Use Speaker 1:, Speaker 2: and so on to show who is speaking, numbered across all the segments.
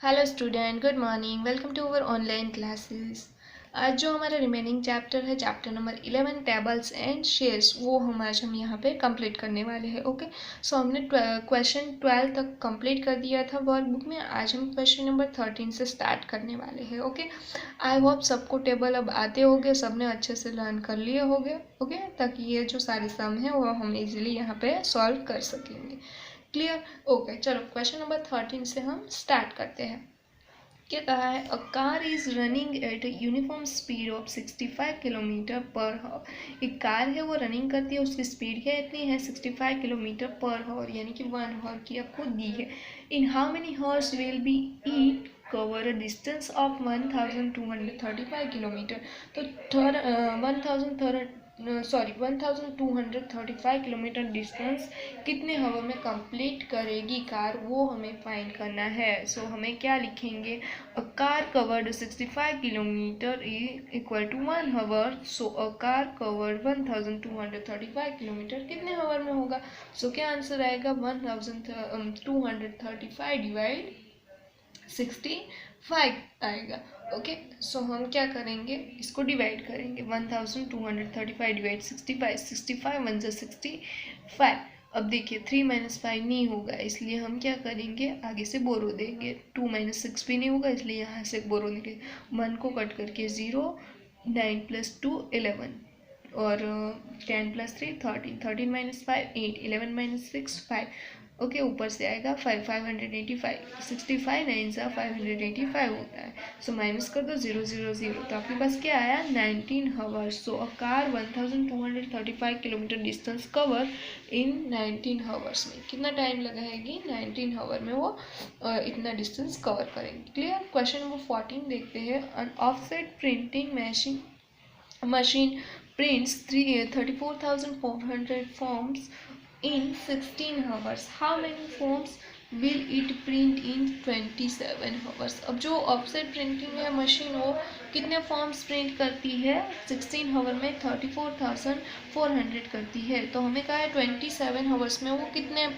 Speaker 1: Hello student, good morning. Welcome to our online classes. आज जो हमारा रिमेनिंग चैप्टर है, chapter number 11 tables and shares, वो हम यहाँ पे कंप्लीट करने वाले हैं। ओके, सो हमने क्वेश्चन 12 तक कंप्लीट कर दिया था वर्कबुक में। आज हम क्वेश्चन नंबर 13 से स्टार्ट करने वाले हैं। ओके, आई होप सबको टेबल अब आते होंगे, सबने अच्छे से लर्न कर लिए होंगे। ओके, ताकि ये जो सारे सम है वो हम इजीली यहाँ पे सॉल्व कर सकेंगे। क्लियर? ओके, चलो क्वेश्चन नंबर 13 से हम स्टार्ट करते हैं। क्या कहा है? A car is running at uniform speed of 65 kilometre पर हावर। एक कार है, वो रनिंग करती है, उसकी स्पीड क्या इतनी है? 65 किलोमीटर पर हावर, यानी कि 1 हावर की आपको दी है। In how many hours will be it cover a distance of 1235 kilometre. तो 1235 किलोमीटर डिस्टेंस कितने हावर में कंप्लीट करेगी कार, वो हमें फाइंड करना है। सो हमें क्या लिखेंगे? A car covered 65 kilometre equal to 1 hour. So a car covered 1235 kilometre कितने हावर में होगा? सो क्या आंसर आएगा? 1235 डिवाइड 65 आएगा। ओके, सो हम क्या करेंगे? इसको डिवाइड करेंगे। 1235 डिवाइड 65, 65 1 जा 65। अब देखिए 3 माइनस 5 नहीं होगा, इसलिए हम क्या करेंगे? आगे से बोरो देंगे। 2 माइनस 6 भी नहीं होगा, इसलिए यहाँ से बोरो लेंगे। 1 को कट करके 0, 9 प्लस 2 11, और 10 प्लस 3 13, 13 माइनस 5 8, 11 माइनस 6 5। ओके, ऊपर से आएगा 5, 585, 65 9 सा 585 होता है। सो माइनस कर दो, 0 0 0, तो आपके पास क्या आया? 19 hours. So a car 1235 kilometre distance cover in 19 hours में। कितना टाइम लगाएगी? 19 हावर में वो इतना डिस्टेंस कवर करेंगे। क्लियर? क्वेश्चन नंबर 14 देखते हैं। An offset printing machine prints 34,400 forms in 16 hours. How many forms will it print in 27 hours? अब जो ऑफसेट प्रिंटिंग है मशीन, वो कितने फॉर्म्स प्रिंट करती है? 16 हावर में 34,400 करती है। तो हमें कहा है 27 हावर्स में वो कितने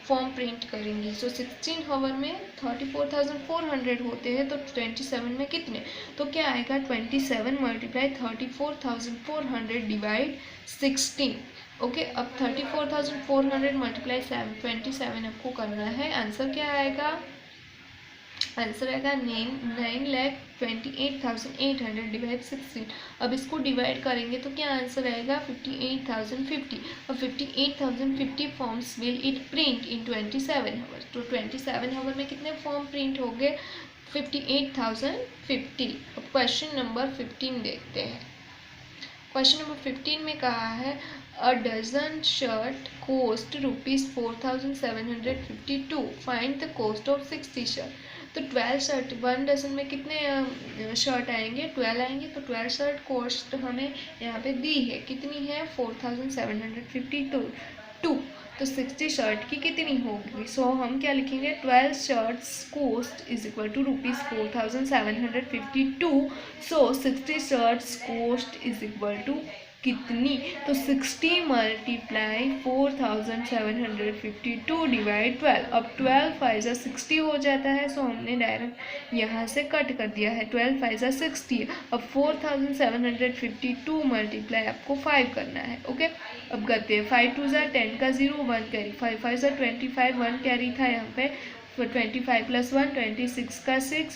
Speaker 1: फॉर्म प्रिंट करेंगी। सो 16 हावर में 34,400 होते हैं, तो 27 में कितने? तो क्या आएगा? 27 मल्टीप्लाई 34,400 डिवाइड 16। ओके, अब 34,400 मल्टीप्लाई 27 आपको करना है। आंसर क्या आएगा? आंसर आएगा 9,28,800 डिवाइड 16। अब इसको डिवाइड करेंगे तो क्या आंसर आएगा? 58,050। अब 58,050 forms will it print in 27 हावर। तो 27 हावर में कितने फॉर्म प्रिंट हो गए? 58,050। अब क्वेश्चन नंबर 15 देखते हैं। क्वेश्चन नंबर 15 में कहा है a dozen shirt cost ₹4,752। Find the cost of 60 shirt. तो 12 शर्ट, 1 डजन में कितने शर्ट आएंगे? 12 आएंगे। तो 12 शर्ट कोस्ट हमें यहाँ पे दी है, कितनी है? 4,752। तो 60 शर्ट की कितनी होगी? सो हम क्या लिखेंगे? 12 shirts cost is equal to ₹4,752। So 60 shirts cost is equal to कितनी? तो 60 मल्टीप्लाई 4,752 डिवाइड 12। अब 12 फाइव 60 हो जाता है, सो हमने डायरेक्ट यहाँ से कट कर दिया है। 12 फाइव 60। अब 4,752 मल्टीप्लाई आपको 5 करना है। ओके, अब करते हैं। 5 2 ज़ा 10 का 0, 1 कैरी, 5 5 ज़ा 25, 1 कैरी था यहाँ पे। 25 प्लस 1 26 का 6,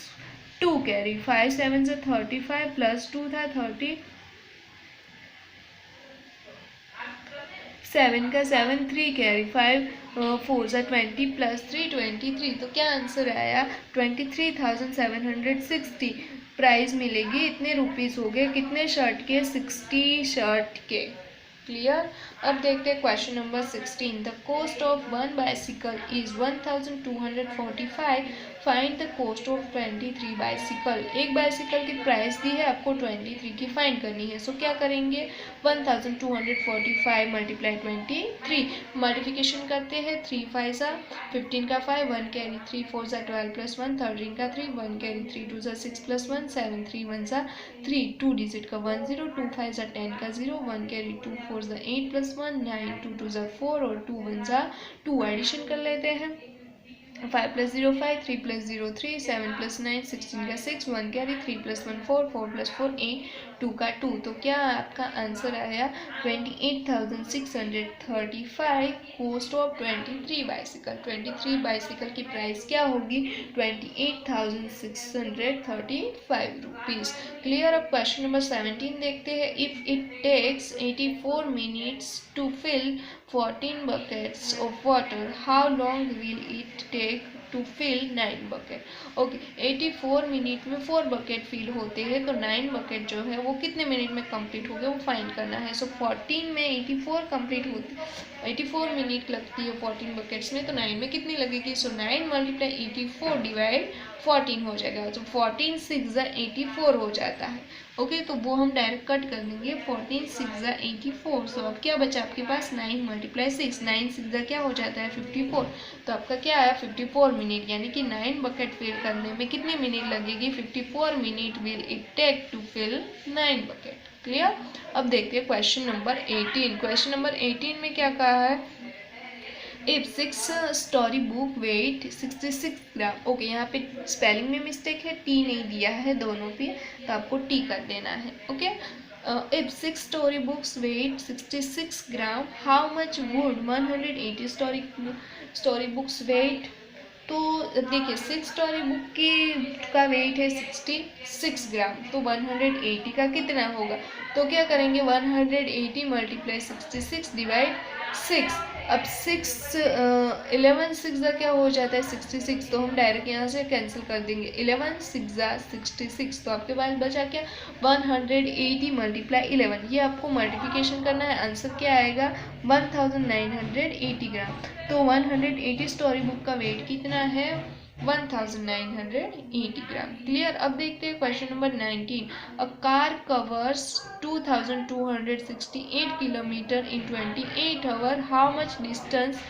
Speaker 1: 2 कैरी, 5 7 ज़ा 35 प्लस 2 था 30, 7 का 7 3 कैरी, 5 4 ज़ा 20 प्लस 3 23। तो क्या आंसर आया? 23,760 प्राइस मिलेगी। इतने रुपीस हो गए कितने शर्ट के? 60 शर्ट के। क्लियर? अब देखते हैं question number 16। The cost of 1 bicycle is 1,245। Find the cost of 23 bicycle. एक बाइसिकल की प्राइस दी है, आपको 23 की फाइंड करनी है। सो क्या करेंगे? 1,245 मल्टीप्लाई 23, मल्टीप्लिकेशन करते हैं। 3 5 ज़ा 15 का 5, 1 कैरी, 3 4 ज़ा 12 प्लस 1 13 का 3, 1 कैरी, 3 2 ज़ा 6 प्लस 1 7, 3 1 ज़ा 3, 2 डिजिट का 1 0, 2 5 ज़ा 10 का 0, 1 कैरी, 2 4 ज़ा 8 प्लस 1 9, 2 2 ज़ा 4 और 2 1 ज़ा 2। एडिशन कर लेते हैं। 5 + 0 5, 3 + 0 3, 7 + 9 16 का 6, 1 कैरी, 3 + 1 4, 4 + 4 8, 2 का 2। तो क्या आपका आंसर आया 28,635 कॉस्ट ऑफ 23 बाइसिकल। 23 बाइसिकल की प्राइस क्या होगी 28,635 रुपीज़। क्लियर। अब क्वेश्चन नंबर 17 देखते हैं। If it takes 84 minutes to fill 14 buckets of water, how long will it take to fill 9 bucket? Okay 84 minute में 4 बकेट फिल होते हैं, तो 9 बकेट जो है वो कितने मिनट में कंप्लीट हो गए वो फाइंड करना है। सो 14 में 84 कंप्लीट होती 84 मिनट लगती है 14 बकेट्स में, तो 9 में कितनी लगेगी। सो 9 × 84 डिवाइड 14 हो जाएगा। तो 14 6 84 हो जाता है। ओके तो वो हम डायरेक्ट कट कर देंगे। 14 6 84। सो अब क्या बचा आपके पास 9 × 6, 9 6 क्या हो जाता है 54। तो आपका क्या आया 54 मिनट, यानी कि 9 बकेट फिल करने में कितने मिनट लगेगी 54 minute will it take to fill 9 bucket. Clear. अब देखते हैं क्वेश्चन नंबर 18। क्वेश्चन नंबर 18 में क्या कहा है। If 6 story book weight 66 gram. Okay यहाँ पे स्पेलिंग में मिस्टेक है, टी नहीं दिया है दोनों पे, तो आपको टी कर देना है। Okay if 6 story books weight 66 gram, how much would 180 story books weight. तो देखिए 6 स्टोरी बुक का वेट है 66 ग्राम, तो 180 का कितना होगा। तो क्या करेंगे 180 × 66 डिवाइड 6। अब 11 6 क्या हो जाता है 66, तो हम डायरेक्ट यहाँ से कैंसिल कर देंगे। 11 6 66, तो आपके पास बचा क्या 180 × 11। ये आपको मल्टीप्लिकेशन करना है, आंसर क्या आएगा 1980 ग्राम। तो 180 स्टोरी बुक का वेट कितना है 1980 ग्राम। क्लियर। अब देखते हैं question number 19। A car covers 2268 kilometre in 28 hour, how much distance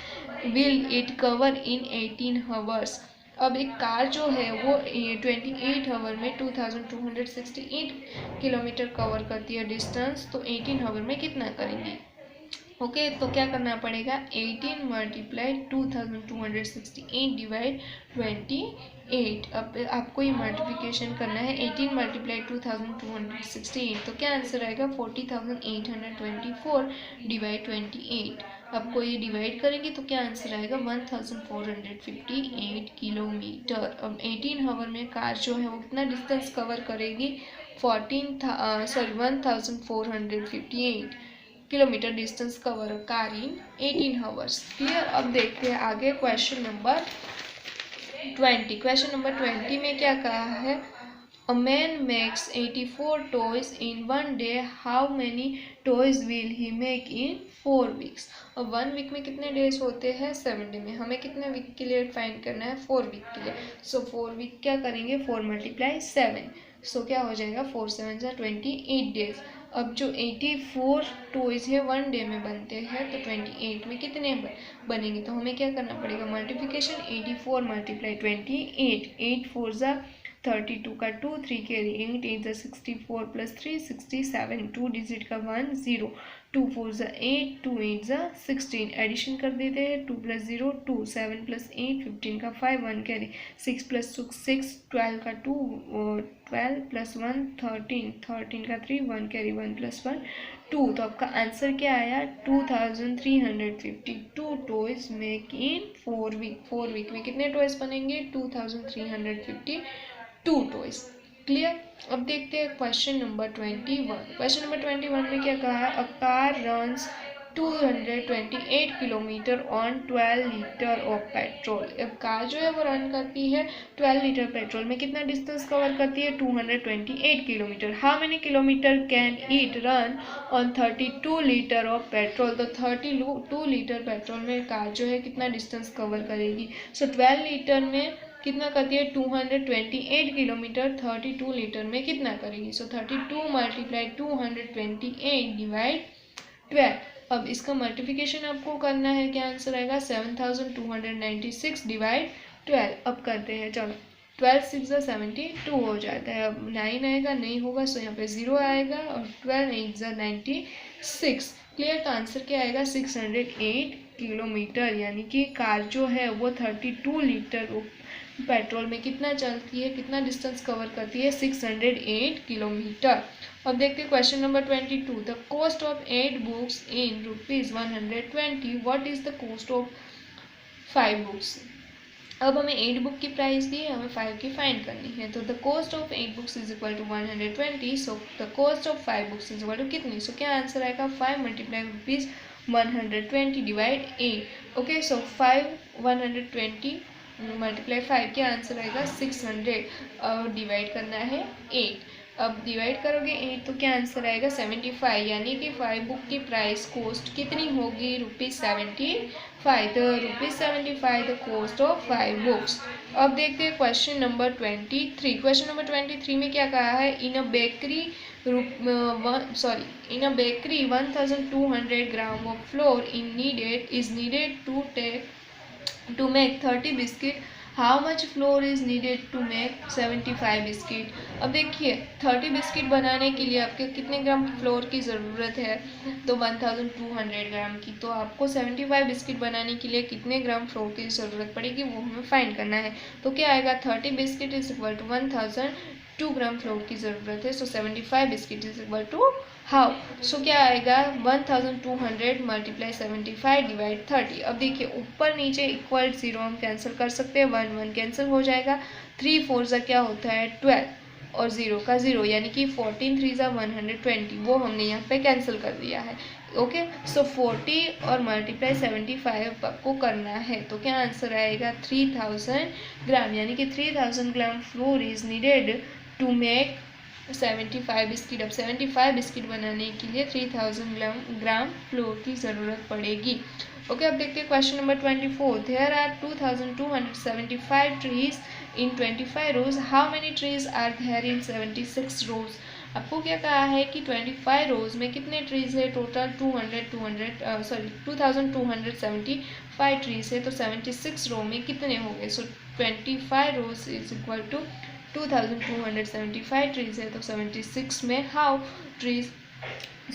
Speaker 1: will it cover in 18 hours. अब एक कार जो है वो 28 आवर में 2268 किलोमीटर कवर करती है डिस्टेंस, तो 18 आवर में कितना करेंगी। ओके तो क्या करना पड़ेगा 18 × 2268 डिवाइड 28। अब आपको ये मल्टीप्लिकेशन करना है 18 × 2268, तो क्या आंसर आएगा 40,824 डिवाइड 28। आपको ये डिवाइड करेंगे तो क्या आंसर आएगा 1458 किलोमीटर। अब 18 आवर में कार जो है वो कितना डिस्टेंस कवर करेगी 1458 kilometre distance cover car in 18 hours. Clear. अब देखते हैं आगे क्वेश्चन नंबर 20। क्वेश्चन नंबर 20 में क्या कहा है। A man makes 84 toys in 1 day, how many toys will he make in 4 weeks. अब 1 वीक में कितने डेज होते हैं 7 डे में, हमें कितने वीक के लिए फाइंड करना है 4 वीक के लिए। सो 4 वीक क्या करेंगे 4 × 7, सो क्या हो जाएगा 4 7 28 डेज। अब जो 84 टॉयज है 1 डे में बनते हैं, तो 28 में कितने बनेंगे। तो हमें क्या करना पड़ेगा मल्टीप्लिकेशन 84 × 28, 8 4 32 का 2, 3 कैरी 8 8 64 + 3 67, 2 डिजिट का 1 0, 2 4 8, 2 8 16। एडिशन कर देते हैं 2 + 0 2, 7 + 8 15 का 5, 1 कैरी 6 + 6 12 का 2, 12 + 1 13, 13 का 3, 1 कैरी 1 + 1 2। तो आपका आंसर क्या आया 2352 toys make in 4 week. 4 week में कितने टॉयज बनेंगे 2352 टॉयज। क्लियर। अब देखते हैं क्वेश्चन नंबर 21। क्वेश्चन नंबर 21 में क्या कहा है। A car runs 228 kilometre on 12 litre of petrol. अब कार जो है वो रन करती है 12 लीटर पेट्रोल में, कितना डिस्टेंस कवर करती है 228 kilometre. How many kilometre can it run on 32 litre of petrol. तो 32 लीटर पेट्रोल में कार जो है कितना डिस्टेंस कवर करेगी। सो 12 लीटर में कितना करती है 228 किलोमीटर, 32 लीटर में कितना करेगी। सो 32 × 228 डिवाइड 12। अब इसका मल्टीप्लिकेशन आपको करना है, क्या आंसर आएगा 7296 डिवाइड 12। अब करते हैं चलो 12 6 72 हो जाता है। अब 9 आएगा नहीं होगा, सो यहाँ पे 0 आएगा और 12 8 96। क्लियर। तो आंसर क्या आएगा 608 किलोमीटर, यानी कि कार जो है वो 32 लीटर पेट्रोल में कितना चलती है, कितना डिस्टेंस कवर करती है, 608 किलोमीटर। अब देखते हैं question number 22। The cost of 8 books in ₹120, what is the cost of 5 books. अब हमें 8 बुक की प्राइस दी है, हमें 5 की फाइंड करनी है। तो the cost of 8 books is equal to 120, so the cost of 5 books is equal to कितनी, सो क्या आंसर आएगा 5 multiply ₹120 divide 8। Okay, so 5 120 multiply 5 क्या आंसर आएगा 600 और डिवाइड करना है 8। अब डिवाइड करोगे 8 तो क्या आंसर आएगा 75, यानी कि 5 बुक की प्राइस कॉस्ट कितनी होगी ₹75। तो ₹75 द कॉस्ट ऑफ 5 बुक्स। अब देखते हैं क्वेश्चन नंबर 23। क्वेश्चन नंबर 23 में क्या कहा है, in a bakery 1200 gram of flour is needed to make 30 biscuit, how much flour is needed to make 75 biscuit. अब देखिए 30 बिस्किट बनाने के लिए आपके कितने ग्राम फ्लोर की ज़रूरत है, तो 1200 ग्राम की। तो आपको 75 बिस्किट बनाने के लिए कितने ग्राम फ्लोर की ज़रूरत पड़ेगी वो हमें फाइंड करना है। तो क्या आएगा 30 biscuit is equal to 1002 gram flour की ज़रूरत है, so 75 biscuit is equal to how, so क्या आएगा 1200 मल्टीप्लाई 75 डिवाइड 30। अब देखिए ऊपर नीचे इक्वल 0 हम कैंसिल कर सकते हैं, 1 1 कैंसिल हो जाएगा, 3 4 ज़ा क्या होता है 12 और 0 का 0, यानी कि 14 3 ज़ा 120, वो हमने यहाँ पे कैंसिल कर दिया है। ओके, सो 40 और मल्टीप्लाई 75 आपको करना है, तो क्या आंसर आएगा 3000 ग्राम, यानी कि 3000 gram flour is needed to make 75 biscuit. अब 75 बिस्किट बनाने के लिए 3000 ग्राम फ्लोर की ज़रूरत पड़ेगी। ओके, अब देखते हैं question number 24। There are 2275 trees in 25 rows, how many trees are there in 76 rows. आपको क्या कहा है कि 25 रोज में कितने ट्रीज है, टोटल 2275 ट्रीज है, तो 76 रो में कितने हो गए, सो 25 रोज इज इक्वल टू 2275 ट्रीज है, तो 76 में हाउ ट्रीज,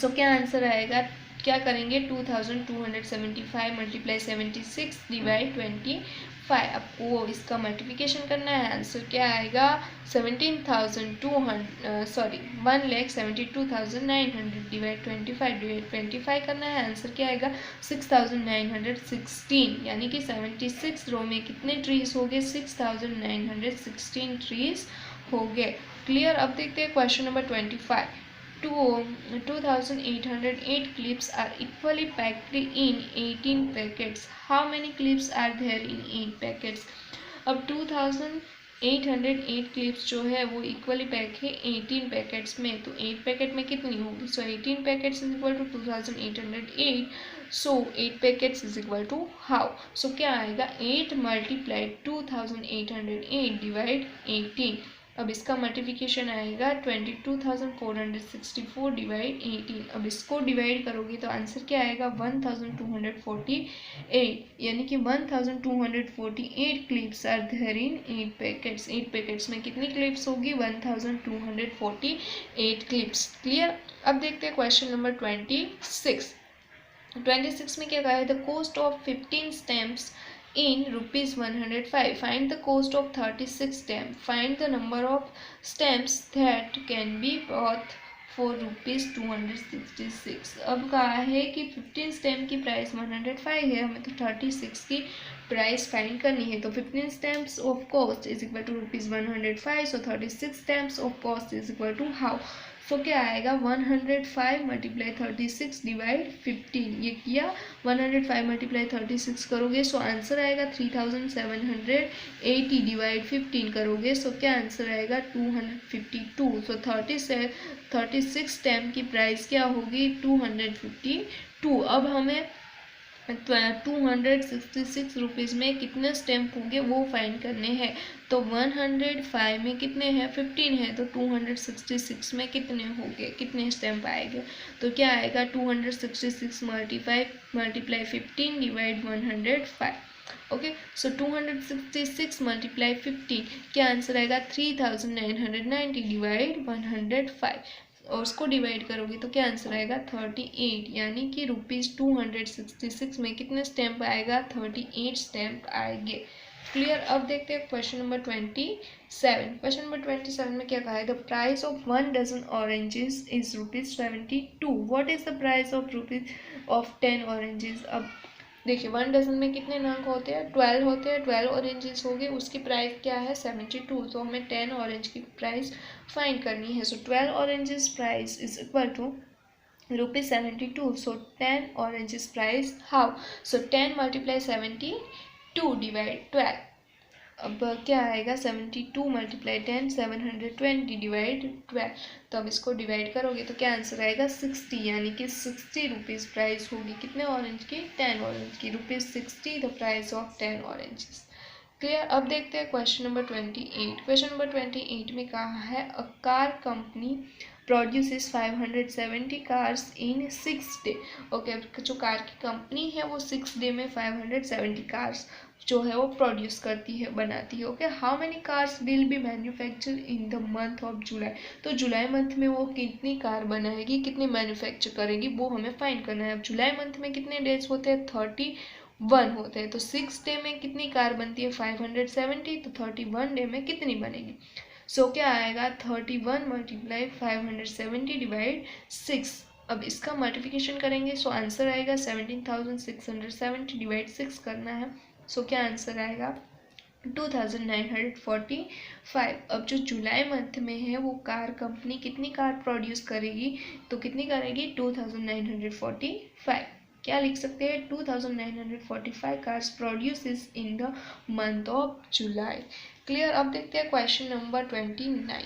Speaker 1: सो क्या आंसर आएगा, क्या करेंगे 2275 मल्टीप्लाई 76 डिवाइड 25, आपको इसका मल्टीप्लिकेशन करना है, आंसर क्या आएगा 1,72,900 डिवाइड 25 करना है, आंसर क्या आएगा 6,916, यानी कि 76 रो में कितने ट्रीज हो गए 6,916 ट्रीज हो गए। क्लियर। अब देखते हैं question number 25। 2,808 clips are equally packed in 18 packets. How many clips are there in 8 packets? अब 2,808 clips जो है वो इक्वली पैक है 18 पैकेट्स में, तो 8 पैकेट में कितनी होगी, so 18 packets is equal to 2,808, so 8 packets is equal to how, so क्या आएगा 8 मल्टीप्लाई 2,808 डिवाइड 18। अब इसका मल्टीप्लिकेशन आएगा 22,464 डिवाइड 18। अब इसको डिवाइड करोगे तो आंसर क्या आएगा 1,248, यानी कि 1,248 clips are there in 8 packets. 8 packets में कितनी क्लिप्स होगी 1,248 क्लिप्स। क्लियर। अब देखते हैं क्वेश्चन नंबर 26। 26 में क्या कहा है, the cost of 15 stamps in ₹105. Find the cost of 36 stamps. Find the number of stamps that can be bought for ₹266. अब कहा है कि 15 स्टैम्प की प्राइस 105 है, हमें तो 36 की प्राइस फाइंड करनी है। तो 15 stamps of cost is equal to ₹105, so 36 stamps of cost is equal to how, so क्या आएगा 105 मल्टीप्लाई 36 डिवाइड 15, ये किया 105 मल्टीप्लाई 36 करोगे सो आंसर आएगा 3,780 डिवाइड 15 करोगे सो क्या आंसर आएगा 252। सो 36 स्टैम्प की प्राइस क्या होगी 252। अब हमें 266 रुपीज़ में कितने स्टैम्प होंगे वो फाइंड करने हैं। तो 105 में कितने हैं 15 है, तो 266 में कितने होंगे, कितने स्टैम्प आएंगे, तो क्या आएगा 266 मल्टीप्लाई 15 डिवाइड 105। ओके, सो 266 मल्टीप्लाई 15 क्या आंसर आएगा 3,990 डिवाइड 105। और उसको डिवाइड करोगे तो क्या आंसर आएगा 38, यानी कि ₹266 में कितने स्टैम्प आएगा 38 स्टैम्प आएंगे। क्लियर। अब देखते हैं क्वेश्चन नंबर 27। क्वेश्चन नंबर 27 में क्या कहा है, the price of 1 dozen oranges is ₹72। What is the price of 10 oranges. अब देखिए 1 डजन में कितने नग होते हैं, 12 होते हैं, 12 ऑरेंजेस हो गए, उसकी प्राइस क्या है 72, तो हमें 10 ऑरेंज की प्राइस फाइंड करनी है। So 12 oranges price is equal to ₹72। So 10 oranges price how, so 10 multiply 72 divide 12। अब क्या आएगा 72 मल्टीप्लाई 10 720 डिवाइड 12। तो अब इसको डिवाइड करोगे तो क्या आंसर आएगा 60, यानी कि 60 रुपीज़ प्राइस होगी कितने ऑरेंज की 10 ऑरेंज की, ₹60 the price of 10 oranges. Clear. अब देखते हैं क्वेश्चन नंबर 28। क्वेश्चन नंबर 28 में कहा है a car company produces 570 cars in 6 day. Okay, जो कार की कंपनी है वो 6 डे में 570 कार्स जो है वो प्रोड्यूस करती है, बनाती है। Okay, how many cars will be manufacture in the month of July. तो जुलाई मंथ में वो कितनी कार बनाएगी, कितनी मैन्युफैक्चर करेगी, वो हमें फाइंड करना है। अब जुलाई मंथ में कितने डेज होते हैं 31 होते हैं, तो 6 डे में कितनी कार बनती है 570, तो 31 डे में कितनी बनेगी। सो क्या आएगा 31 मल्टीप्लाई 570 डिवाइड 6। अब इसका मल्टीप्लिकेशन करेंगे सो आंसर आएगा 17,670 डिवाइड 6 करना है। सो क्या आंसर आएगा 2945। अब जो जुलाई मंथ में है वो कार कंपनी कितनी कार प्रोड्यूस करेगी, तो कितनी करेगी 2945। क्या लिख सकते हैं 2945 cars produces in the month of July. Clear. अब देखते हैं क्वेश्चन नंबर 29।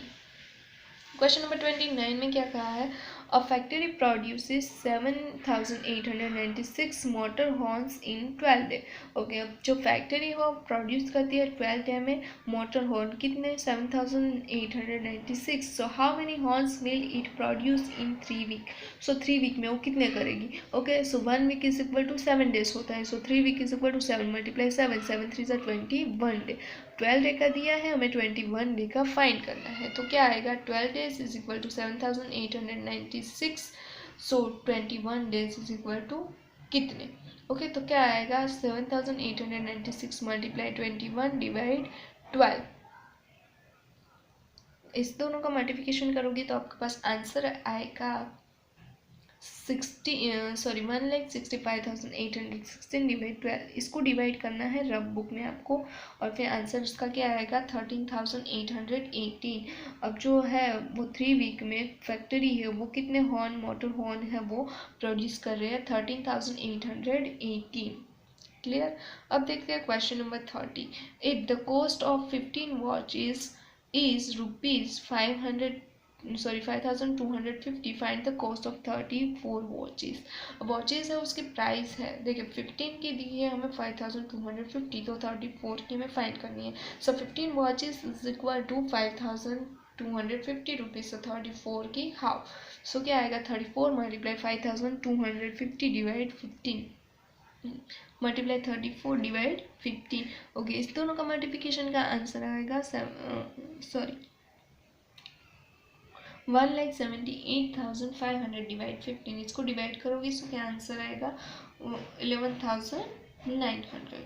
Speaker 1: क्वेश्चन नंबर 29 में क्या कहा है, a factory produces 7,896 motor horns in 12 day. Okay, अब जो फैक्ट्री है वो प्रोड्यूस करती है 12 डे में मोटर हॉर्न कितने 7,896। So how many horns will it produce in 3 week. So 3 week में वो कितने करेगी। Okay, so 1 week is equal to 7 days होता है, so 3 week is equal to 7 multiply 7 7 3 21 day. 12 day का दिया है, हमें 21 डे का फाइंड करना है। तो क्या आएगा 12 days is equal to 7,896। So 21 days is equal to कितने। ओके, तो क्या आएगा 7,896 मल्टीप्लाई 21 डिवाइड 12। इस दोनों का मल्टीप्लिकेशन करोगी तो आपके पास आंसर आएगा 1,65,816 डिवाइड 12। इसको डिवाइड करना है रफ बुक में आपको, और फिर आंसर उसका क्या आएगा 13,818। अब जो है वो 3 वीक में फैक्ट्री है वो कितने हॉर्न मोटर हॉर्न है वो प्रोड्यूस कर रहे हैं 13,818। क्लियर। अब देखते हैं question number 30। If the cost of 15 watches is ₹5,250, find the cost of 34 watches. Watches है उसकी प्राइस है, देखिए 15 की दी है हमें 5,250, तो 34 की हमें फाइंड करनी है। So 15 watches is equal to 5,250 rupees, so 34 की हाउ। सो क्या आएगा 34 multiply 5,250 divide 15 multiply 34 divide 15। Okay, इस दोनों का मल्टीप्लिकेशन का आंसर आएगा 1,78,500 डिवाइड 15। इसको डिवाइड करोगे इसको क्या आंसर आएगा 11,900।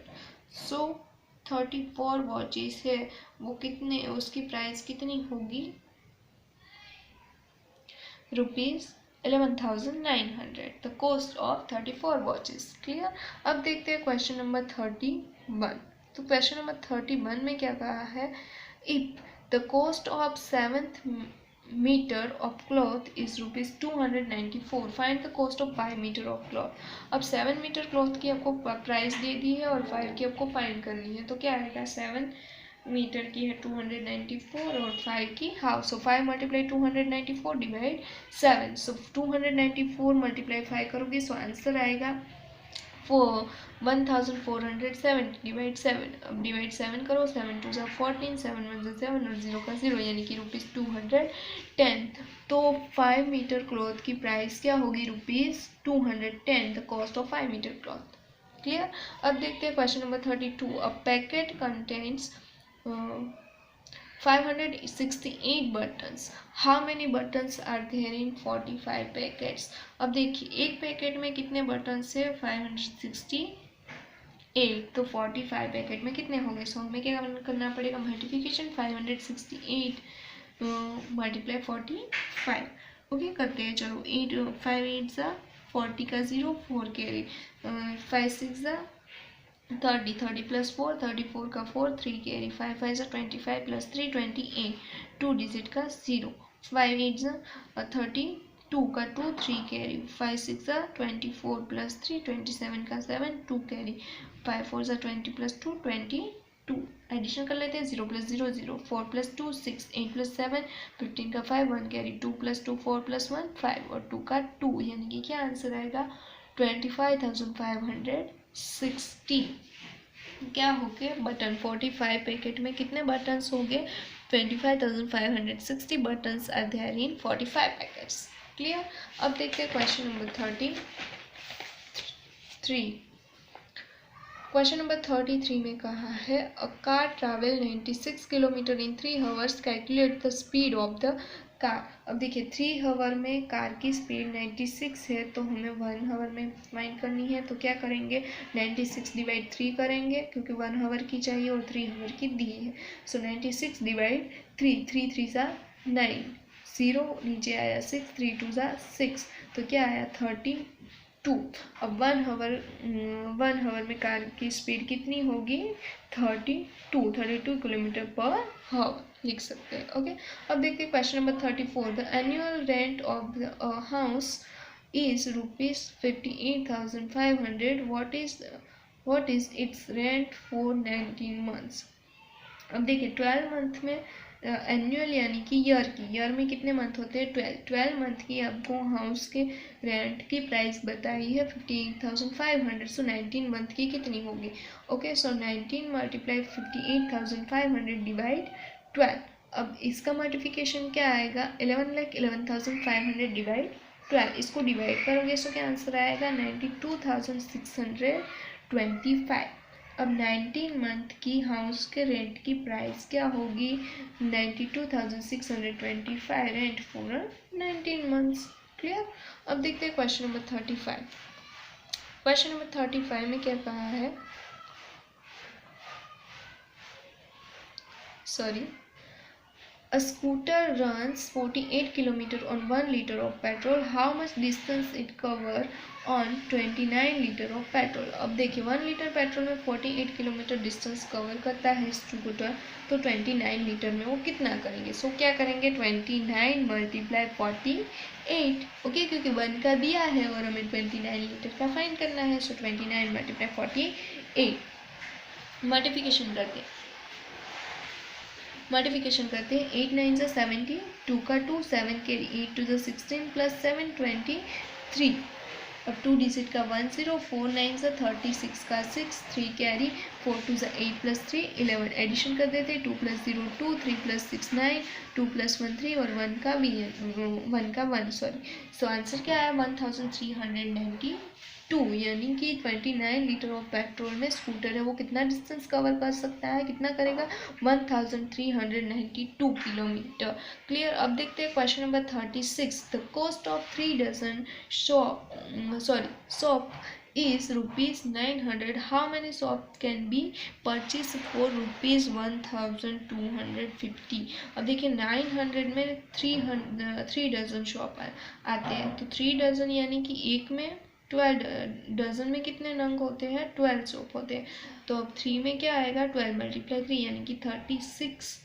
Speaker 1: सो 34 वॉचेस है वो कितने, उसकी प्राइस कितनी होगी ₹11,900, the cost of 34 watches. Clear. अब देखते हैं क्वेश्चन नंबर 31। तो क्वेश्चन नंबर 31 में क्या कहा है, if the cost of 7th metre of cloth is ₹294, find the cost of 5 metre of cloth. अब 7 मीटर क्लॉथ की आपको प्राइस दे दी है और 5 की आपको फाइंड करनी है। तो क्या आएगा 7 मीटर की है 294 और 5 की हाफ। सो 5 मल्टीप्लाई 294 डिवाइड 7। सो 294 मल्टीप्लाई 5 करोगे सो आंसर आएगा 1,470 डिवाइड 7। अब डिवाइड 7 करो, 7 2 जा 14, 7 1 जा 7 और 0 का 0, यानी कि ₹210। तो 5 मीटर क्लॉथ की प्राइस क्या होगी ₹210, the cost of 5 metre cloth. Clear. अब देखते हैं question number 32। A packet contains 568 buttons. How many buttons are there in 45 packets? अब देखिए एक पैकेट में कितने बटन्स है 568, तो 45 पैकेट में कितने होंगे? सो हमें क्या करना पड़ेगा मल्टीप्लिकेशन 568 मल्टीप्लाई 45। ओके करते हैं, चलो 5 8 ज़ा 40 का 0 4 कैरी 5 6 ज़ा 30 प्लस 4 34 का 4 3 कैरी 5 5 ज़ा 25 प्लस 3 28 2 डिजिट का 0 5 8 ज़ा 32 का 2 3 कैरी 5 6 ज़ा 24 प्लस 3 27 का 7 2 कैरी 5 4 ज़ा 20 प्लस 2 22। एडिशन कर लेते हैं 0 प्लस 0 0 4 प्लस 2 6 8 प्लस 7 15 का 5 1 कैरी 2 प्लस 2 4 प्लस 1 5 और 2 का 2, यानी कि क्या आंसर आएगा 25,560। क्या हो गए बटन 45 पैकेट में कितने बटन्स हो गए 25,560 buttons are there in 45 packets. Clear. अब देखते हैं क्वेश्चन नंबर 33। क्वेश्चन नंबर 33 में कहा है a car travel 96 kilometre in 3 hours, calculate the speed of the car. अब देखिए 3 आवर में कार की स्पीड 96 है, तो हमें 1 आवर में फाइंड करनी है। तो क्या करेंगे 96 डिवाइड 3 करेंगे, क्योंकि 1 आवर की चाहिए और 3 आवर की दी है। सो 96 डिवाइड 3 3 3 सा 9 0 नीचे आया 6 3 2 सा 6, तो क्या आया 32। अब 1 आवर में कार की स्पीड कितनी होगी 32 किलोमीटर पर आवर लिख सकते हैं। ओके। अब देखिए question number 34। The annual rent of the house is ₹58,500। What is it's rent for 19 months. अब देखिए 12 मंथ में एनुअल यानी कि ईयर में कितने मंथ होते हैं 12 मंथ की आपको हाउस के रेंट की प्राइस बताई है 58,500। सो 19 मंथ की कितनी होगी। ओके, सो 19 मल्टीप्लाई 58,500 डिवाइड 12। अब इसका मल्टीप्लिकेशन क्या आएगा 11,11,500 डिवाइड 12। इसको डिवाइड करोगे सो क्या आंसर आएगा 92,625। अब 19 मंथ की हाउस के रेंट की प्राइस क्या होगी 92,625 रेंट फॉर 19 मंथ्स। क्लियर। अब देखते हैं क्वेश्चन नंबर 35। क्वेश्चन नंबर 35 में क्या कहा है A scooter runs 48 km on 1 liter of petrol. How much distance it cover on 29 liter of petrol? अब देखिए 1 लीटर पेट्रोल में 48 किलोमीटर डिस्टेंस कवर करता है स्कूटर, तो 29 लीटर में वो कितना करेंगे। सो क्या करेंगे 29 मल्टीप्लाई 48। ओके, क्योंकि 1 का दिया है और हमें 29 लीटर का फाइंड करना है। सो 29 मल्टीप्लाई 48 मल्टीप्लिकेशन करते हैं 8 9 ज़ा 70 2 का 2 7 कैरी 8 2 ज़ा 16 प्लस 7 23। अब 2 डिजिट का 1 0 4 9 ज़ा 36 का 6 3 कैरी 4 2 ज़ा 8 प्लस 3 11। एडिशन कर देते 2 प्लस 0 2 3 प्लस 6 9 2 प्लस 1 3 और 1 का 1 सॉरी। सो आंसर क्या आया 1392, यानी कि 29 लीटर ऑफ पेट्रोल में स्कूटर है वो कितना डिस्टेंस कवर कर सकता है, कितना करेगा 1392 किलोमीटर। क्लियर। अब देखते हैं question number 36। The cost of 3 dozen soap is ₹900. How many soap can be purchased for ₹1,250? अब देखिए 900 में 3 डजन शॉप आते हैं, तो 3 डजन यानी कि एक में 12 डजन में कितने नंग होते हैं 12 सोप होते हैं। तो अब 3 में क्या आएगा 12 मल्टीप्लाई 3 यानी कि 36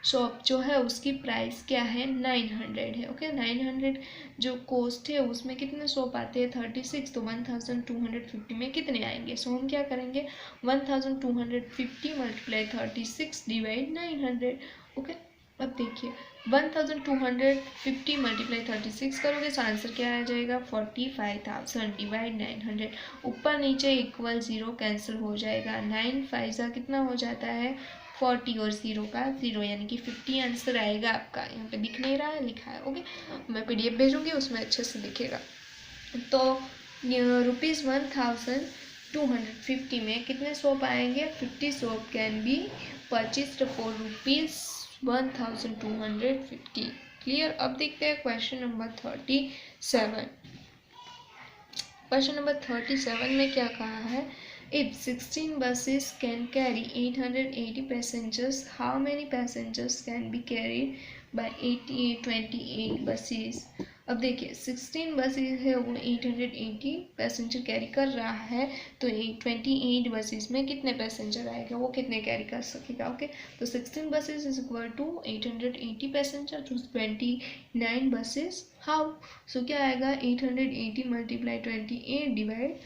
Speaker 1: सोप जो है उसकी प्राइस क्या है 900 है। ओके, 900 जो कॉस्ट है उसमें कितने सोप आते हैं 36, तो 1250 में कितने आएंगे। सो हम क्या करेंगे 1250 मल्टीप्लाई 36 डिवाइड 900। ओके, अब देखिए 1250 मल्टीप्लाई 36 करोगे तो आंसर क्या आ जाएगा 45,000 डिवाइड 900। ऊपर नीचे इक्वल 0 कैंसिल हो जाएगा। 9 5 ज़ा कितना हो जाता है 40 और 0 का 0, यानी कि 50 आंसर आएगा आपका। यहाँ पे दिख नहीं रहा है, लिखा है। ओके, मैं PDF भेजूंगी उसमें अच्छे से दिखेगा। तो ₹1,250 में कितने सोप आएंगे 50 soap can be purchased for 1250। Clear. अब देखते हैं क्वेश्चन नंबर 37। क्वेश्चन नंबर 37 में क्या कहा है, if 16 buses can carry 880 passengers, how many passengers can be carried by 28 buses? अब देखिए 16 बसेस है वो 880 पैसेंजर कैरी कर रहा है, तो 28 बसेस में कितने पैसेंजर आएगा, वो कितने कैरी कर सकेगा। ओके, तो 16 buses is equal to 880 passenger, तो 29 बसेस। हाउ, सो क्या आएगा, 880 मल्टीप्लाई 28 डिवाइड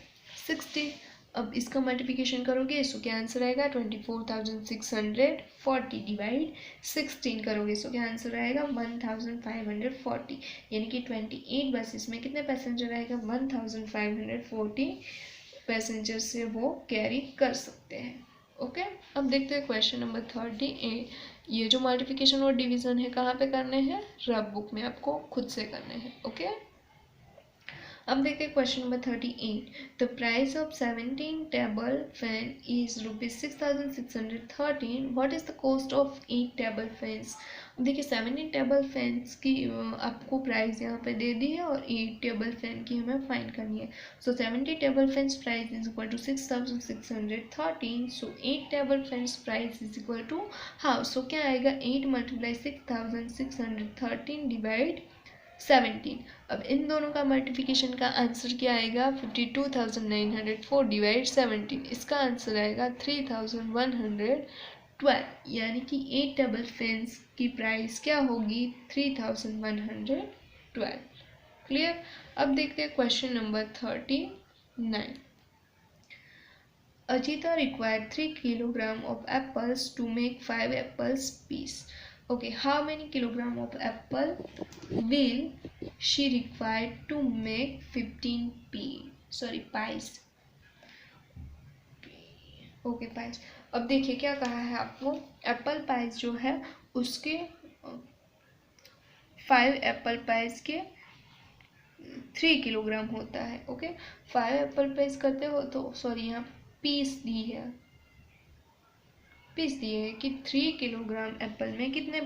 Speaker 1: 60। अब इसका मल्टीप्लिकेशन करोगे सो क्या आंसर आएगा, 24,640 डिवाइड 16 करोगे सो क्या आंसर आएगा, 1,540। यानी कि 28 बसेस में कितने पैसेंजर आएगा, 1,540 पैसेंजर से वो कैरी कर सकते हैं। ओके, अब देखते हैं क्वेश्चन नंबर 38। ये जो मल्टीप्लिकेशन और डिवीजन है कहाँ पे करने हैं, रफ बुक में आपको खुद से करने हैं। ओके, अब देखते हैं question number 38। The price of 17 table fan is ₹6,613। What is the cost of 8 table fans. अब देखिए 17 टेबल फैंस की आपको प्राइस यहाँ पे दे दी है और 8 टेबल फैन की हमें फाइंड करनी है। So 17 table fans price is equal to 6,613। So 8 table fans price is equal to how, so क्या आएगा, 8 मल्टीप्लाई 6,613 डिवाइड 17। अब इन दोनों का मल्टीप्लिकेशन का आंसर क्या आएगा, 52,904 डिवाइड 17। इसका आंसर आएगा 3,112। यानी कि 8 टेबल फैंस की प्राइस क्या होगी, 3,112। क्लियर। अब देखते हैं question number 39। Ajita required 3 kilogram of apples to make 5 apples piece. Okay, how many kilogram of apple will she require to make 15 pies? Okay, pies. अब देखिए क्या कहा है आपको, एप्पल पाइज जो है उसके 5 एप्पल पाइज के 3 किलोग्राम होता है। ओके, 5 एप्पल पाइज करते हो तो सॉरी यहाँ पीस दी है कि 3 किलोग्राम एप्पल में कितने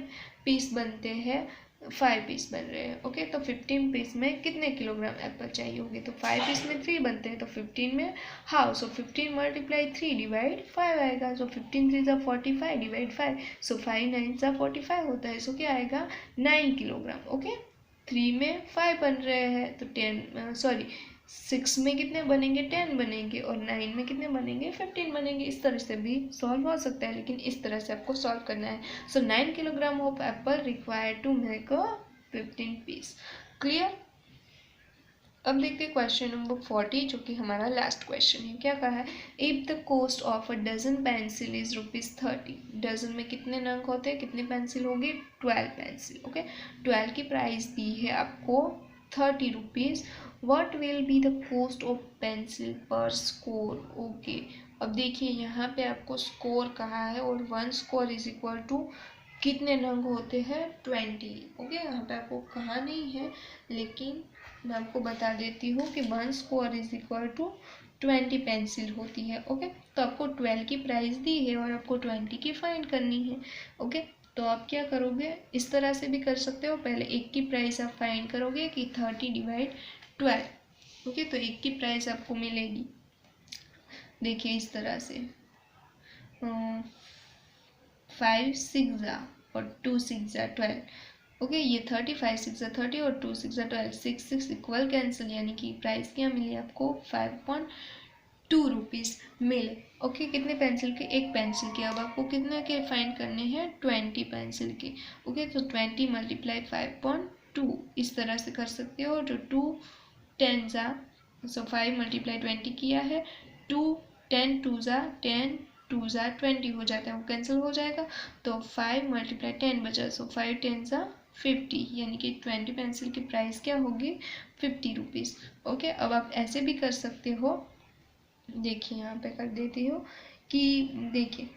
Speaker 1: पीस बनते हैं, 5 पीस बन रहे हैं। ओके, तो 15 पीस में कितने किलोग्राम एप्पल चाहिए होंगे, तो 5 पीस में 3 बनते हैं तो 15 में हाउ, सो 15 मल्टीप्लाई 3 डिवाइड 5 आएगा। सो 15 3 ज़ा 45 डिवाइड 5, सो 5 9 ज़ा 45 होता है। सो क्या आएगा, 9 किलोग्राम। ओके, 3 में 5 बन रहे हैं तो 6 में कितने बनेंगे, 10 बनेंगे, और 9 में कितने बनेंगे, 15 बनेंगे। इस तरह से भी सॉल्व हो सकता है, लेकिन इस तरह से आपको सॉल्व करना है। So 9 kilogram of apple required to make a 15 piece. Clear. अब देखते हैं क्वेश्चन नंबर 40 जो कि हमारा लास्ट क्वेश्चन है। क्या कहा है, if the cost of a dozen pencil is ₹30। Dozen में कितने नंग होते हैं, कितनी पेंसिल होगी, 12 पेंसिल। ओके, 12 की प्राइस दी है आपको ₹30। What will be the cost of pencil per score? Okay, अब देखिए यहाँ पे आपको स्कोर कहा है और 1 स्कोर इज इक्वल टू कितने नंग होते हैं, 20। ओके, यहाँ पे आपको कहा नहीं है लेकिन मैं आपको बता देती हूँ कि 1 score is equal to 20 pencil होती है। ओके, तो आपको 12 की प्राइस दी है और आपको 20 की फाइंड करनी है। ओके, तो आप क्या करोगे, इस तरह से भी कर सकते हो, पहले एक की प्राइस आप फाइंड करोगे कि 30 डिवाइड 12। ओके, तो एक की प्राइस आपको मिलेगी, देखिए इस तरह से 5 6 ज़ा और 2 6 ज़ा 12। ओके, ये 30 5 6 ज़ा 30 और 2 6 ज़ा 12, 6 6 इक्वल कैंसिल, यानी कि प्राइस क्या मिली आपको, 5.2 रुपीज़ मिले। ओके, कितने पेंसिल के, एक पेंसिल के। अब आपको कितने के फाइंड करने हैं, 20 पेंसिल के। ओके, तो 20 मल्टीप्लाई 5.2 इस तरह से कर सकते हो, जो 2 10 ज़ा, सो 5 मल्टीप्लाई 20 किया है, 2 10 2 ज़ा 10 2 ज़ा 20 हो जाता है, वो कैंसिल हो जाएगा, तो 5 मल्टीप्लाई 10 बचा, सो 5 10 ज़ा 50, यानी कि 20 पेंसिल की प्राइस क्या होगी, 50 रुपीज़। ओके, अब आप ऐसे भी कर सकते हो, देखिए यहाँ पे कर देती हो कि देखिए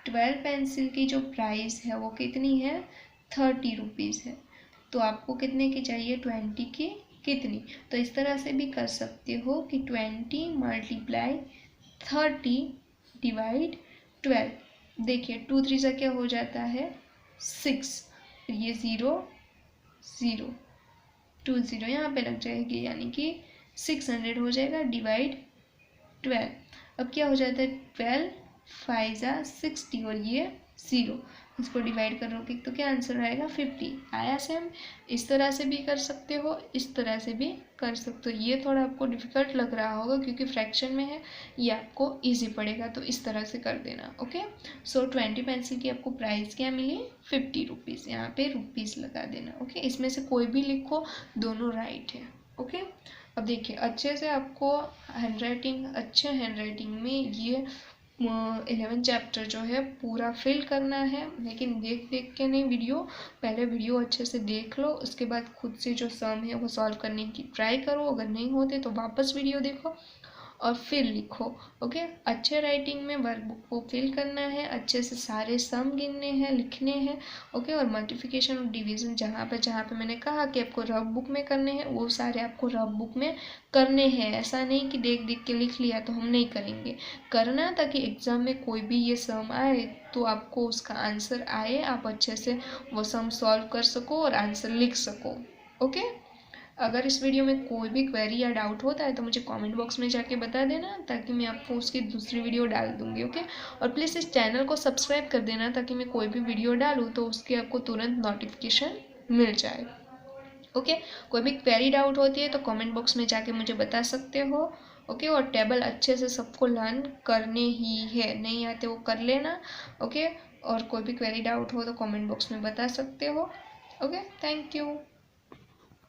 Speaker 1: 12 पेंसिल की जो प्राइस है वो कितनी है, 30 रुपीज़ है, तो आपको कितने की चाहिए, 20 की कितनी। तो इस तरह से भी कर सकते हो कि 20 मल्टीप्लाई 30 डिवाइड 12। देखिए 2 3 से क्या हो जाता है, 6, ये 0 0 2 0 यहाँ पे लग जाएगी, यानी कि 600 हो जाएगा डिवाइड 12। अब क्या हो जाता है 12 5 जा 60 और ये 0, इसको डिवाइड करोगे तो क्या आंसर आएगा 50। आया सेम? इस तरह से भी कर सकते हो, इस तरह से भी कर सकते हो। ये थोड़ा आपको डिफिकल्ट लग रहा होगा क्योंकि फ्रैक्शन में है, ये आपको इजी पड़ेगा, तो इस तरह से कर देना। ओके, सो 20 पेंसिल की आपको प्राइस क्या मिली 50 रुपीज़, यहाँ पे रुपीज़ लगा देना। ओके, इसमें से कोई भी लिखो, दोनों राइट है। ओके, अब देखिए अच्छे से आपको अच्छे हैंड राइटिंग में ये 11 चैप्टर जो है पूरा फिल करना है, लेकिन देख देख के नहीं, पहले वीडियो अच्छे से देख लो, उसके बाद खुद से जो सम है वो सॉल्व करने की ट्राई करो। अगर नहीं होते तो वापस वीडियो देखो और फिर लिखो। ओके, अच्छे राइटिंग में वर्कबुक को फिल करना है, अच्छे से सारे सम गिनने हैं, लिखने हैं। ओके, और मल्टीप्लिकेशन और डिवीजन जहाँ पे मैंने कहा कि आपको रफ बुक में करने हैं, वो सारे आपको रफ बुक में करने हैं। ऐसा नहीं कि देख देख के लिख लिया तो हम नहीं करेंगे, करना, ताकि एग्जाम में कोई भी ये सम आए तो आपको उसका आंसर आए, आप अच्छे से वो सम सॉल्व कर सको और आंसर लिख सको। ओके, अगर इस वीडियो में कोई भी क्वेरी या डाउट होता है तो मुझे कमेंट बॉक्स में जाके बता देना, ताकि मैं आपको उसकी दूसरी वीडियो डाल दूँगी। ओके, और प्लीज़ इस चैनल को सब्सक्राइब कर देना, ताकि मैं कोई भी वीडियो डालूँ तो उसकी आपको तुरंत नोटिफिकेशन मिल जाए। ओके, कोई भी क्वेरी डाउट होती है तो कमेंट बॉक्स में जाके मुझे बता सकते हो। ओके, और टेबल अच्छे से सबको लर्न करने ही है, नहीं आते वो कर लेना। ओके, और कोई भी क्वेरी डाउट हो तो कमेंट बॉक्स में बता सकते हो। Okay, thank you.